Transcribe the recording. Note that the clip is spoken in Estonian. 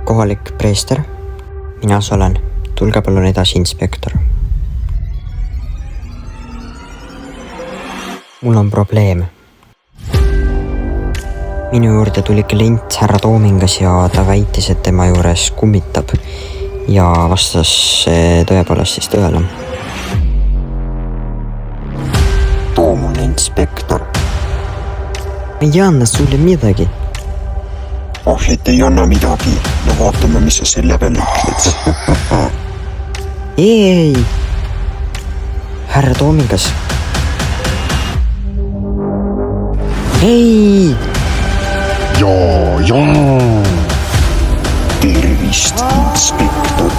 Kohalik preester. Mina olen. Tulge palun edasi, inspektor. Mul on probleem. Minu juurde tuli klient härra Toomingas ja ta väitis, et tema juures kummitab ja vastas tõepoolest siis tõele. Too mulle inspektor. Ma ei anna sulle midagi. Et ei anna midagi. No vaatame, mis sa selle peale ütled. Ei. Härra Toomingas. Ei. Jaa. Tervist, inspektor.